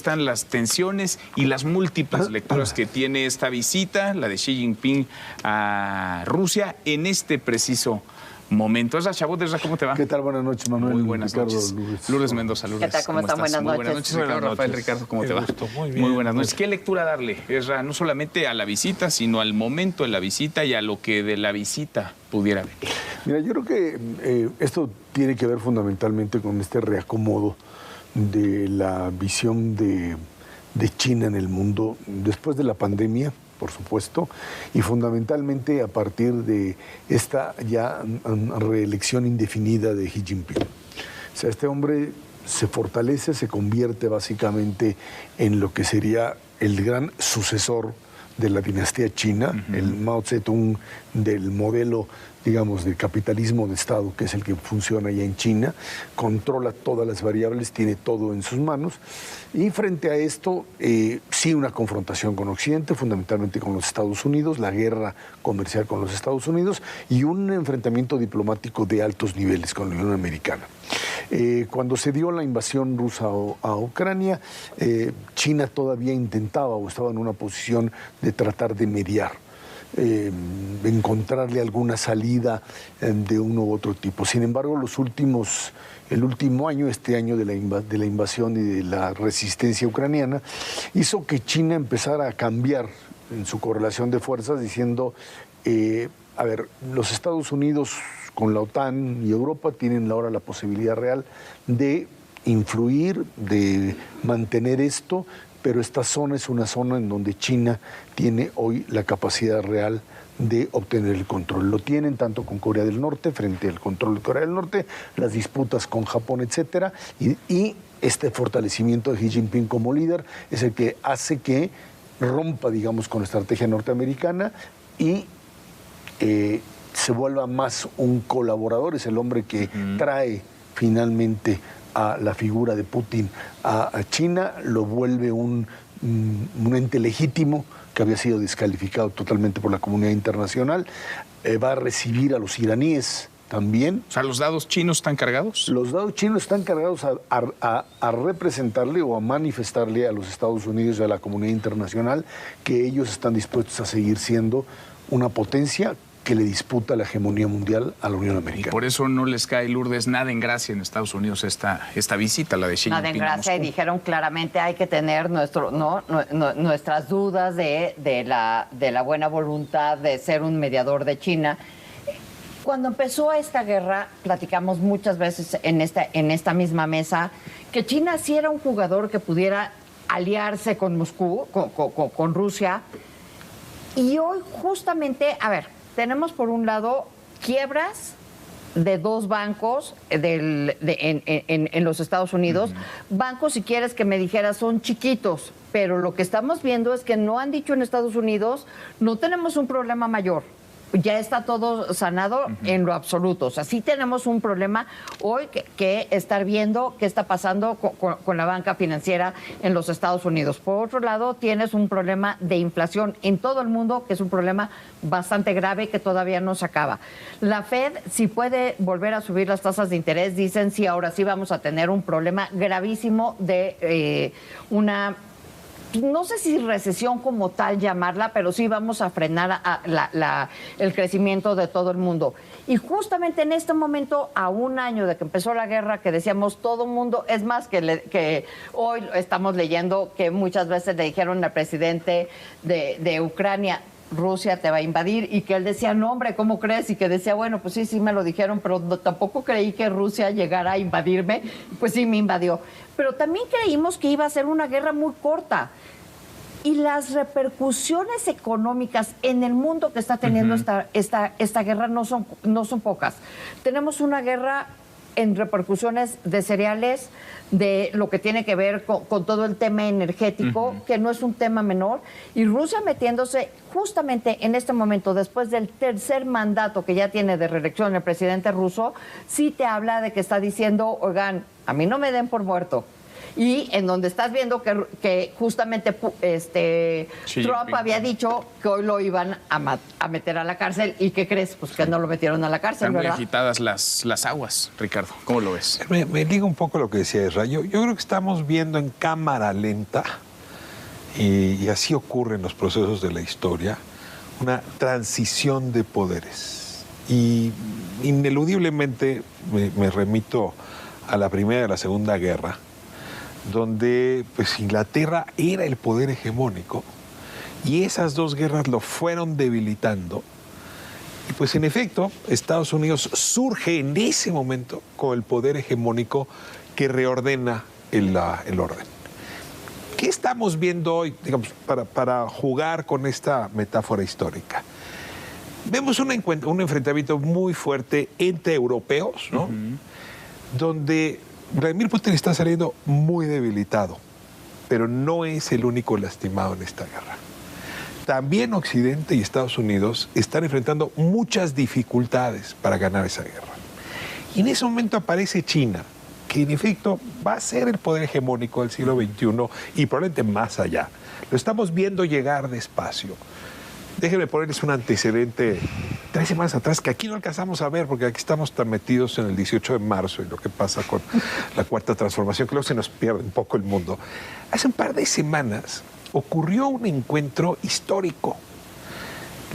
están las tensiones y las múltiples lecturas que tiene esta visita, la de Xi Jinping a Rusia, en este preciso momento? Esra Chabot, ¿cómo te va? ¿Qué tal? Buenas noches, Manuel. Muy buenas Ricardo, noches. Lourdes Mendoza, Lourdes. ¿Qué tal? ¿Cómo están? Buenas Muy buenas noches, Ricardo. Rafael, Ricardo, ¿cómo te va? Muy bien. Muy buenas noches. ¿Qué lectura darle, Esra? No solamente a la visita, sino al momento de la visita y a lo que de la visita pudiera haber. Mira, yo creo que esto tiene que ver fundamentalmente con este reacomodo de la visión de China en el mundo después de la pandemia, por supuesto, y fundamentalmente a partir de esta ya reelección indefinida de Xi Jinping. O sea, este hombre se fortalece, se convierte básicamente en lo que sería el gran sucesor de la dinastía china, el Mao Zedong del modelo, digamos, del capitalismo de Estado, que es el que funciona allá en China, controla todas las variables, tiene todo en sus manos, y frente a esto, sí una confrontación con Occidente, fundamentalmente con los Estados Unidos, la guerra comercial con los Estados Unidos, y un enfrentamiento diplomático de altos niveles con la Unión Americana. Cuando se dio la invasión rusa a Ucrania, China todavía intentaba o estaba en una posición de tratar de mediar, encontrarle alguna salida de uno u otro tipo. Sin embargo, el último año, este año de la invasión y de la resistencia ucraniana, hizo que China empezara a cambiar en su correlación de fuerzas, diciendo, a ver, los Estados Unidos con la OTAN y Europa tienen ahora la posibilidad real de influir, de mantener esto, pero esta zona es una zona en donde China tiene hoy la capacidad real de obtener el control. Lo tienen tanto con Corea del Norte, frente al control de Corea del Norte, las disputas con Japón, etcétera, y este fortalecimiento de Xi Jinping como líder es el que hace que rompa, digamos, con la estrategia norteamericana y se vuelva más un colaborador, es el hombre que trae finalmente a la figura de Putin a China, lo vuelve un ente legítimo que había sido descalificado totalmente por la comunidad internacional, va a recibir a los iraníes también. O sea, ¿los dados chinos están cargados? Los dados chinos están cargados a representarle o a manifestarle a los Estados Unidos y a la comunidad internacional que ellos están dispuestos a seguir siendo una potencia que le disputa la hegemonía mundial a la Unión Americana. Y por eso no les cae, Lourdes, nada en gracia en Estados Unidos esta visita, la de Xi Jinping. Nada en gracia, y dijeron claramente hay que tener nuestras dudas de la buena voluntad de ser un mediador de China. Cuando empezó esta guerra, platicamos muchas veces en esta misma mesa que China sí era un jugador que pudiera aliarse con Moscú, con Rusia. Y hoy justamente, a ver, tenemos por un lado quiebras de dos bancos en los Estados Unidos. Bancos, si quieres que me dijeras, son chiquitos, pero lo que estamos viendo es que no han dicho en Estados Unidos, no tenemos un problema mayor. Ya está todo sanado en lo absoluto. O sea, sí tenemos un problema hoy que estar viendo qué está pasando con la banca financiera en los Estados Unidos. Por otro lado, tienes un problema de inflación en todo el mundo, que es un problema bastante grave que todavía no se acaba. La Fed, si puede volver a subir las tasas de interés, dicen sí, ahora sí vamos a tener un problema gravísimo de no sé si recesión como tal llamarla, pero sí vamos a frenar el crecimiento de todo el mundo. Y justamente en este momento, a un año de que empezó la guerra, que decíamos todo el mundo, es más que hoy estamos leyendo que muchas veces le dijeron al presidente de Ucrania, Rusia te va a invadir, y que él decía, no hombre, ¿cómo crees? Y que decía, bueno, pues sí me lo dijeron, pero tampoco creí que Rusia llegara a invadirme. Pues sí me invadió. Pero también creímos que iba a ser una guerra muy corta. Y las repercusiones económicas en el mundo que está teniendo esta guerra no son pocas. Tenemos una guerra en repercusiones de cereales, de lo que tiene que ver con todo el tema energético, que no es un tema menor, y Rusia metiéndose justamente en este momento, después del tercer mandato que ya tiene de reelección el presidente ruso, sí te habla de que está diciendo, oigan, a mí no me den por muerto. y en donde estás viendo que justamente Trump había dicho que hoy lo iban a meter a la cárcel. ¿Y qué crees? Pues que no lo metieron a la cárcel, Están muy ¿verdad? agitadas las aguas, Ricardo. ¿Cómo lo ves? Me liga un poco lo que decía Ezra. Yo creo que estamos viendo en cámara lenta, y así ocurre en los procesos de la historia, una transición de poderes. Y ineludiblemente me remito a la Primera y a la Segunda Guerra, donde pues Inglaterra era el poder hegemónico y esas dos guerras lo fueron debilitando. Y pues en efecto, Estados Unidos surge en ese momento con el poder hegemónico que reordena el orden. ¿Qué estamos viendo hoy, digamos, para jugar con esta metáfora histórica? Vemos un enfrentamiento muy fuerte entre europeos, ¿no? Donde Vladimir Putin está saliendo muy debilitado, pero no es el único lastimado en esta guerra. También Occidente y Estados Unidos están enfrentando muchas dificultades para ganar esa guerra. Y en ese momento aparece China, que en efecto va a ser el poder hegemónico del siglo XXI y probablemente más allá. Lo estamos viendo llegar despacio. Déjenme ponerles un antecedente 3 semanas atrás, que aquí no alcanzamos a ver, porque aquí estamos tan metidos en el 18 de marzo y lo que pasa con la Cuarta Transformación, que luego se nos pierde un poco el mundo. Hace un par de semanas ocurrió un encuentro histórico.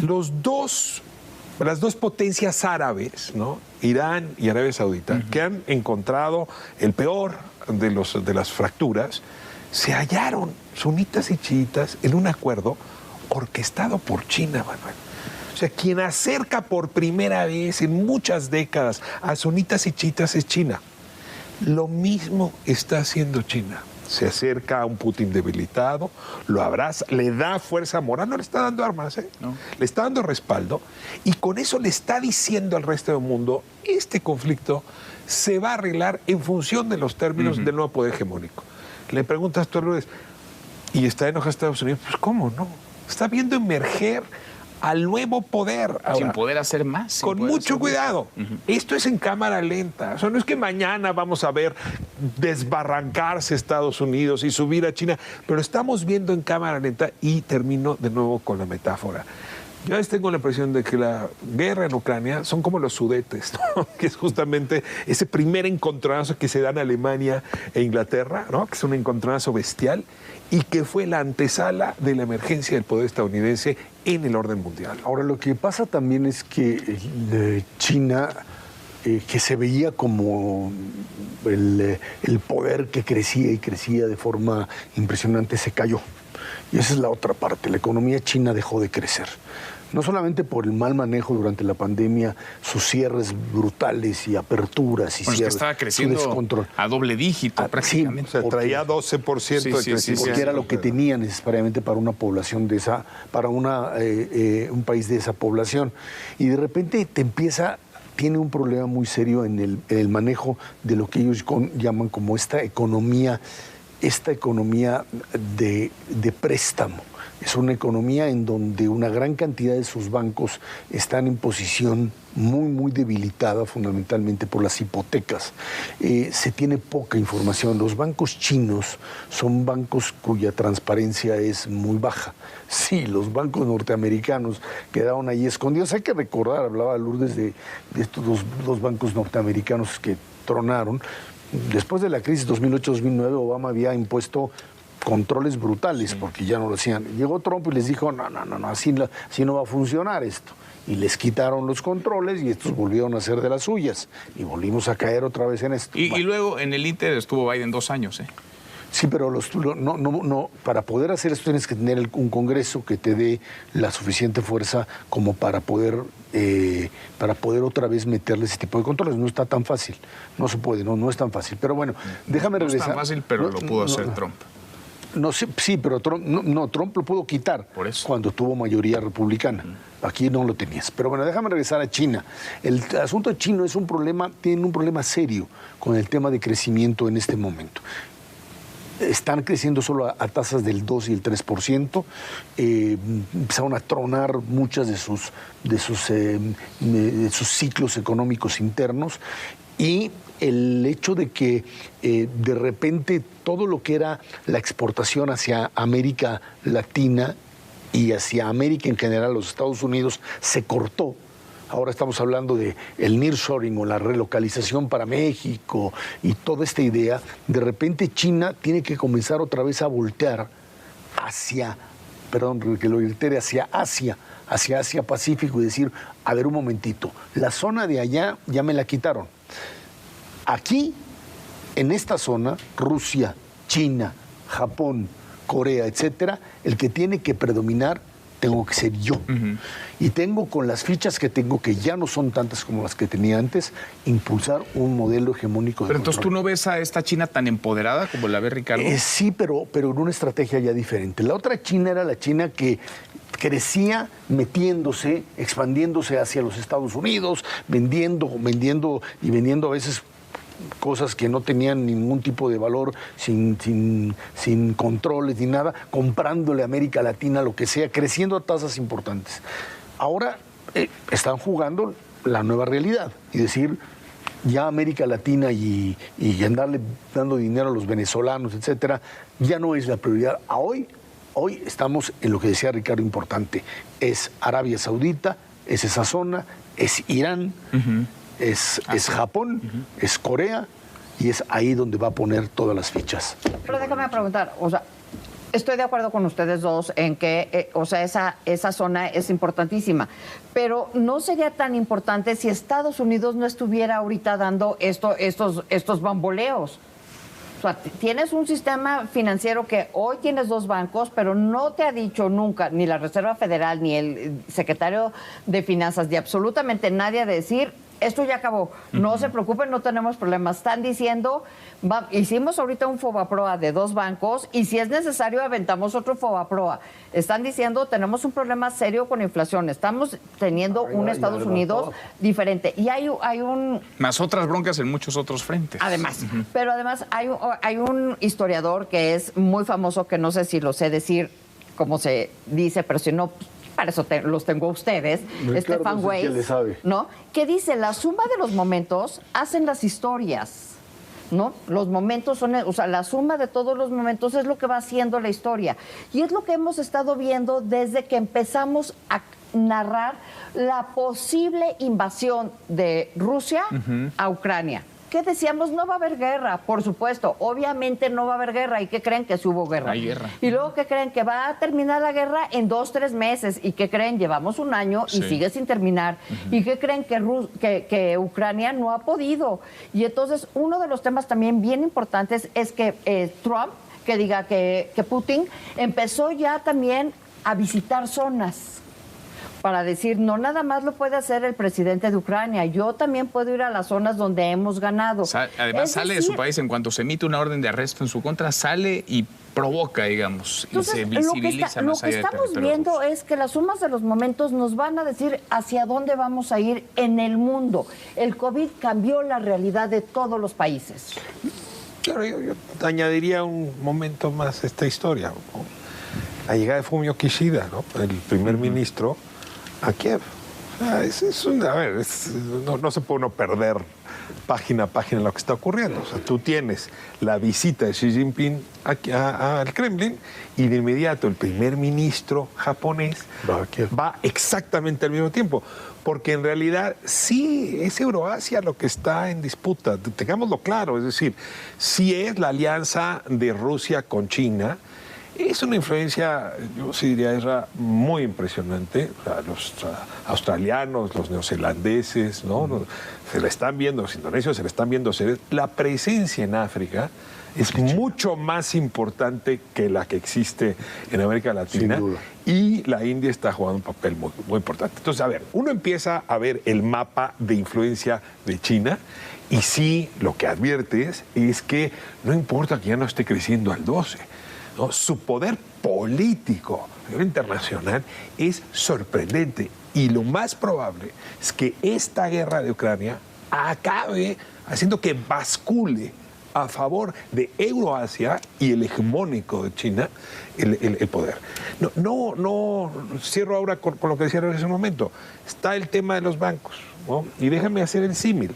Las dos potencias árabes, ¿no? Irán y Arabia Saudita, que han encontrado el peor de las fracturas, se hallaron, sunitas y chiitas, en un acuerdo orquestado por China, Manuel. O sea, quien acerca por primera vez en muchas décadas a sunitas y chiitas es China. Lo mismo está haciendo China. Se acerca a un Putin debilitado, lo abraza, le da fuerza moral, no le está dando armas, no. Le está dando respaldo, y con eso le está diciendo al resto del mundo, este conflicto se va a arreglar en función de los términos del nuevo poder hegemónico. Le preguntas tú a Lourdes, ¿y está enojado Estados Unidos? Pues ¿cómo no? Está viendo emerger al nuevo poder. Ahora, sin poder hacer más. Con mucho cuidado. Esto es en cámara lenta. O sea, no es que mañana vamos a ver desbarrancarse Estados Unidos y subir a China, pero estamos viendo en cámara lenta, y termino de nuevo con la metáfora. Yo a veces tengo la impresión de que la guerra en Ucrania son como los Sudetes, ¿no? Que es justamente ese primer encontronazo que se da en Alemania e Inglaterra, ¿no? Que es un encontronazo bestial y que fue la antesala de la emergencia del poder estadounidense en el orden mundial. Ahora, lo que pasa también es que China, que se veía como el poder que crecía y crecía de forma impresionante, se cayó. Y esa es la otra parte. La economía china dejó de crecer. No solamente por el mal manejo durante la pandemia, sus cierres brutales y aperturas y bueno, cierres. Es que estaba creciendo a doble dígito prácticamente. Sí, o sea, traía 12% de crecimiento. Porque era lo que tenía necesariamente para una población de esa, para un país de esa población. Y de repente tiene un problema muy serio en el manejo de lo que ellos llaman como esta economía de préstamo. Es una economía en donde una gran cantidad de sus bancos están en posición muy, muy debilitada, fundamentalmente por las hipotecas. Se tiene poca información. Los bancos chinos son bancos cuya transparencia es muy baja. Sí, los bancos norteamericanos quedaron ahí escondidos. Hay que recordar, hablaba Lourdes de estos dos bancos norteamericanos que tronaron. Después de la crisis 2008-2009, Obama había impuesto controles brutales, porque ya no lo hacían. Llegó Trump y les dijo, no, así no va a funcionar esto. Y les quitaron los controles y estos volvieron a hacer de las suyas. Y volvimos a caer otra vez en esto. Y luego en el Inter estuvo Biden 2 años, ¿eh? Sí, pero para poder hacer esto tienes que tener un Congreso que te dé la suficiente fuerza como para poder otra vez meterle ese tipo de controles. No está tan fácil, no se puede, no es tan fácil. Pero bueno, déjame regresar. No es tan fácil, pero lo pudo hacer Trump. No, sí, pero Trump lo pudo quitar cuando tuvo mayoría republicana. Aquí no lo tenías. Pero bueno, déjame regresar a China. El asunto chino tiene un problema serio con el tema de crecimiento en este momento. Están creciendo solo a tasas del 2 y el 3%. Empezaron a tronar muchas de sus ciclos económicos internos. Y el hecho de que de repente todo lo que era la exportación hacia América Latina y hacia América en general, los Estados Unidos, se cortó. Ahora estamos hablando de el nearshoring o la relocalización para México y toda esta idea. De repente China tiene que comenzar otra vez a voltear hacia, perdón, que lo reitere, hacia Asia Pacífico y decir, a ver un momentito, la zona de allá ya me la quitaron. Aquí, en esta zona, Rusia, China, Japón, Corea, etcétera, el que tiene que predominar tengo que ser yo. Y tengo, con las fichas que tengo, que ya no son tantas como las que tenía antes, impulsar un modelo hegemónico de Pero entonces, control. ¿tú no ves a esta China tan empoderada como la ve Ricardo? Sí, pero en una estrategia ya diferente. La otra China era la China que crecía metiéndose, expandiéndose hacia los Estados Unidos, vendiendo a veces cosas que no tenían ningún tipo de valor, sin controles ni nada, comprándole a América Latina lo que sea, creciendo a tasas importantes. Ahora están jugando la nueva realidad y decir, ya América Latina y andarle dando dinero a los venezolanos, etcétera, ya no es la prioridad. Hoy estamos en lo que decía Ricardo, importante, es Arabia Saudita, es esa zona, es Irán, es Japón, es Corea, y es ahí donde va a poner todas las fichas. Pero déjame preguntar, o sea, estoy de acuerdo con ustedes dos en que, o sea, esa zona es importantísima, pero ¿no sería tan importante si Estados Unidos no estuviera ahorita dando estos bamboleos? O sea, tienes un sistema financiero que hoy tienes 2 bancos, pero no te ha dicho nunca, ni la Reserva Federal, ni el secretario de Finanzas, ni absolutamente nadie de decir, esto ya acabó, no se preocupen, no tenemos problemas. Están diciendo, hicimos ahorita un FOBAPROA de 2 bancos y si es necesario aventamos otro FOBAPROA. Están diciendo, tenemos un problema serio con inflación, estamos teniendo un Estados Unidos diferente. Y hay un... Más otras broncas en muchos otros frentes. Además, pero además hay un historiador que es muy famoso, que no sé si lo sé decir como se dice, pero si no... Para eso los tengo a ustedes, Stefan Weiss, ¿no? Que dice, la suma de los momentos hacen las historias, ¿no? Los momentos son, o sea, la suma de todos los momentos es lo que va haciendo la historia. Y es lo que hemos estado viendo desde que empezamos a narrar la posible invasión de Rusia a Ucrania. ¿Qué decíamos? No va a haber guerra, por supuesto. Obviamente no va a haber guerra. ¿Y qué creen? Que sí hubo guerra. Hay guerra. Y luego, ¿qué creen? Que va a terminar la guerra en 2-3 meses. ¿Y qué creen? Llevamos un año y sigue sin terminar. ¿Y qué creen? Que Ucrania no ha podido. Y entonces, uno de los temas también bien importantes es que Trump, que diga que Putin, empezó ya también a visitar zonas. Para decir, no nada más lo puede hacer el presidente de Ucrania, yo también puedo ir a las zonas donde hemos ganado. Además, sale de su país en cuanto se emite una orden de arresto en su contra, sale y provoca, digamos, entonces, y se visibiliza más allá del territorio. Lo que estamos viendo es que las sumas de los momentos nos van a decir hacia dónde vamos a ir en el mundo. El COVID cambió la realidad de todos los países. Claro, yo añadiría un momento más a esta historia, ¿no? La llegada de Fumio Kishida, ¿no? El primer ministro a Kiev. No se puede uno perder página a página lo que está ocurriendo. O sea, tú tienes la visita de Xi Jinping al Kremlin y de inmediato el primer ministro japonés va exactamente al mismo tiempo. Porque en realidad sí es Euroasia lo que está en disputa, tengámoslo claro. Es decir, sí es la alianza de Rusia con China. Es una influencia, yo sí diría, era muy impresionante. O sea, los australianos, los neozelandeses, ¿no? Se la están viendo, los indonesios se la están viendo. La presencia en África es mucho más importante que la que existe en América Latina. Sin duda. Y la India está jugando un papel muy, muy importante. Entonces, a ver, uno empieza a ver el mapa de influencia de China y sí, lo que adviertes es que no importa que ya no esté creciendo al 12%. ¿No? Su poder político a nivel internacional es sorprendente y lo más probable es que esta guerra de Ucrania acabe haciendo que bascule a favor de Euroasia y el hegemónico de China el poder. No cierro ahora con lo que decía en ese momento. Está el tema de los bancos, ¿no? Y déjame hacer el símil.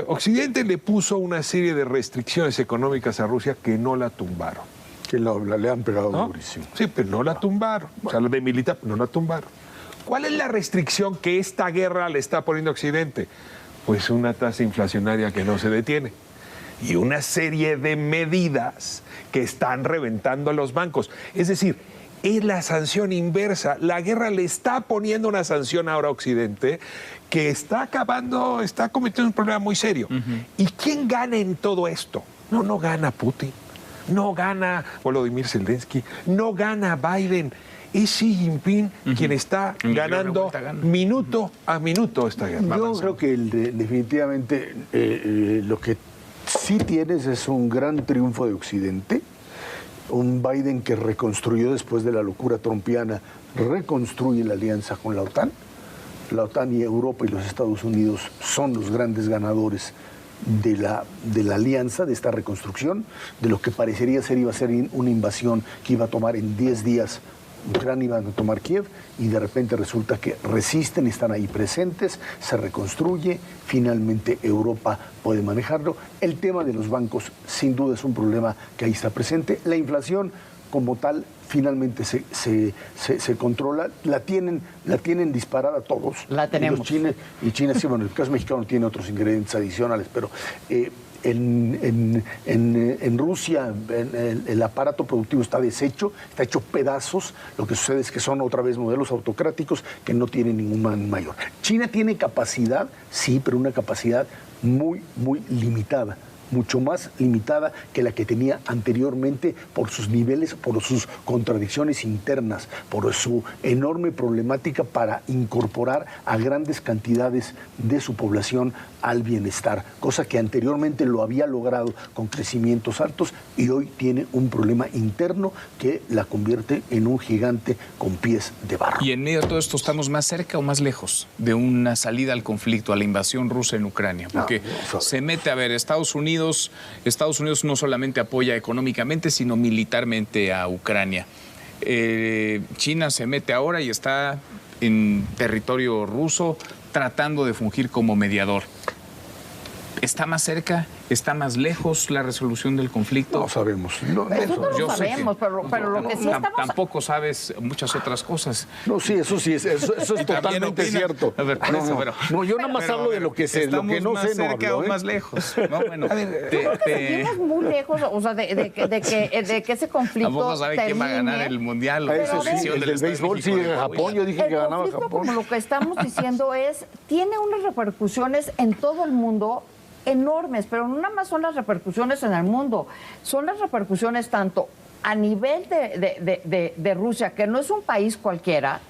Occidente le puso una serie de restricciones económicas a Rusia que no la tumbaron. Que le han pegado ¿No? durísimo. Sí, pero no la tumbaron. O sea, la de militar no la tumbaron. ¿Cuál es la restricción que esta guerra le está poniendo a Occidente? Pues una tasa inflacionaria que no se detiene. Y una serie de medidas que están reventando a los bancos. Es decir, es la sanción inversa. La guerra le está poniendo una sanción ahora a Occidente que está acabando, está cometiendo un problema muy serio. ¿Y quién gana en todo esto? No gana Putin, no gana Volodymyr Zelensky, no gana Biden. Es Xi Jinping quien está ganando minuto a minuto esta guerra. Yo creo que definitivamente lo que sí tienes es un gran triunfo de Occidente, un Biden que reconstruyó después de la locura trumpiana, reconstruye la alianza con la OTAN. La OTAN y Europa y los Estados Unidos son los grandes ganadores de la alianza, de esta reconstrucción, de lo que parecería ser iba a ser una invasión que iba a tomar en 10 días. Ucrania iba a tomar Kiev y de repente resulta que resisten, están ahí presentes, se reconstruye, finalmente Europa puede manejarlo. El tema de los bancos sin duda es un problema que ahí está presente. La inflación como tal finalmente se controla, la tienen disparada todos. La tenemos. Y China sí, bueno, el caso mexicano tiene otros ingredientes adicionales, pero en Rusia el aparato productivo está deshecho, está hecho pedazos. Lo que sucede es que son otra vez modelos autocráticos que no tienen ningún man mayor. China tiene capacidad, sí, pero una capacidad muy, muy limitada. Mucho más limitada que la que tenía anteriormente por sus niveles, por sus contradicciones internas, por su enorme problemática para incorporar a grandes cantidades de su población al bienestar, cosa que anteriormente lo había logrado con crecimientos altos y hoy tiene un problema interno que la convierte en un gigante con pies de barro. Y en medio de todo esto, ¿estamos más cerca o más lejos de una salida al conflicto, a la invasión rusa en Ucrania? Porque se mete, a ver, Estados Unidos no solamente apoya económicamente, sino militarmente a Ucrania. China se mete ahora y está en territorio ruso tratando de fungir como mediador. ¿Está más cerca? ¿Está más lejos la resolución del conflicto? No sabemos. Eso no lo sabemos, pero lo que sí estamos... Tampoco sabes muchas otras cosas. No, sí, eso es totalmente cierto. A ver, por eso, no, yo nada más hablo de lo que sé, lo que no sé no cerca hablo. o más lejos. No, bueno, seguimos muy lejos, o sea, de que ese conflicto tampoco sabe quién va a ganar el mundial. Eso sí, el del béisbol sí, Japón, yo dije que ganaba conflicto, Japón. como lo que estamos diciendo tiene unas repercusiones en todo el mundo enormes, pero no nada más son las repercusiones en el mundo, son las repercusiones tanto a nivel de Rusia, que no es un país cualquiera,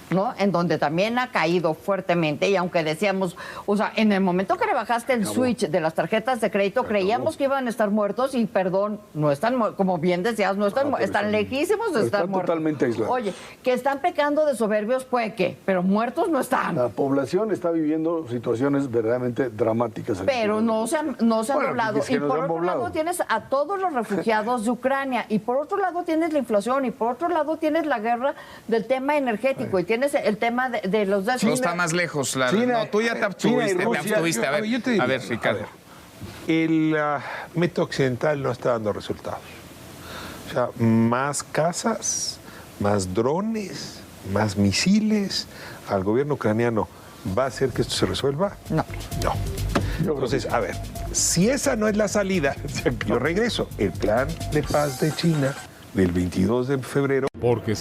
¿no? En donde también ha caído fuertemente, y aunque decíamos, o sea, en el momento que le bajaste el switch de las tarjetas de crédito, creíamos que iban a estar muertos y, perdón, no están, como bien decías, no están, están lejísimos de estar muertos. Totalmente aislados. Oye, que están pecando de soberbios, puede que, pero muertos no están. La población está viviendo situaciones verdaderamente dramáticas. Pero no se han doblado. Es que Y por otro doblado. lado tienes a todos los refugiados de Ucrania, y por otro lado tienes la inflación, y por otro lado tienes la guerra del tema energético, y tienes el tema de los... No está más lejos. China, no, tú ya te abstuviste. A ver, Ricardo. El método occidental no está dando resultados. O sea, más casas, más drones, más misiles al gobierno ucraniano. ¿Va a hacer que esto se resuelva? No. No. Entonces, a ver, si esa no es la salida, yo regreso. El plan de paz de China del 22 de febrero. Porque